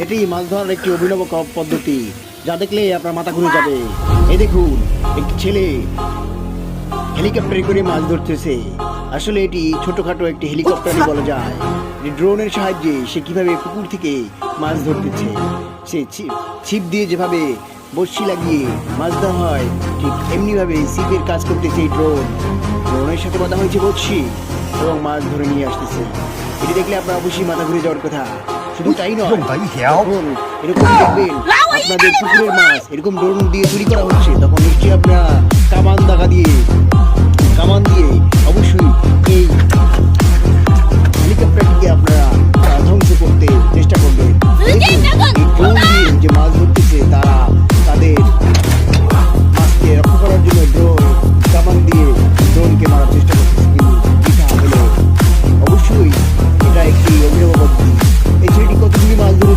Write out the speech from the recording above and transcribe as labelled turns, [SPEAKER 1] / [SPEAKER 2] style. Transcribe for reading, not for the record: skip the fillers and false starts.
[SPEAKER 1] এটি মাছ ধরার একটি অভিনব পদ্ধতি, যা দেখলে আপনার মাথা ঘুরে যাবে। এই দেখুন, একটি ছেলে হেলিকপ্টারে করে মাছ ধরতেছে। আসলে এটি ছোটখাটো একটি হেলিকপ্টারই বলা যায়। ড্রোনের সাহায্যে সে কিভাবে পুকুর থেকে মাছ ধরতেছে, সে ছিপ দিয়ে যেভাবে বড়শি লাগিয়ে মাছ ধরা হয়, ঠিক এমনিভাবে ছিপের কাজ করতেছে এই ড্রোনের সাথে বাঁধা হয়েছে বড়শি এবং মাছ ধরে নিয়ে আসতেছে। এটি দেখলে আপনার অবশ্যই মাথা ঘুরে যাওয়ার কথা। শুধু তাই নয়, যখন এরকম দেখবেন আপনাদের পুকুরের মাছ এরকম ড্রোন দিয়ে চুরি করা হচ্ছে, তখন নিশ্চয়ই আপনারা কামান দিয়ে অবশ্যই এই হেলিকপ্টারটিকে আপনারা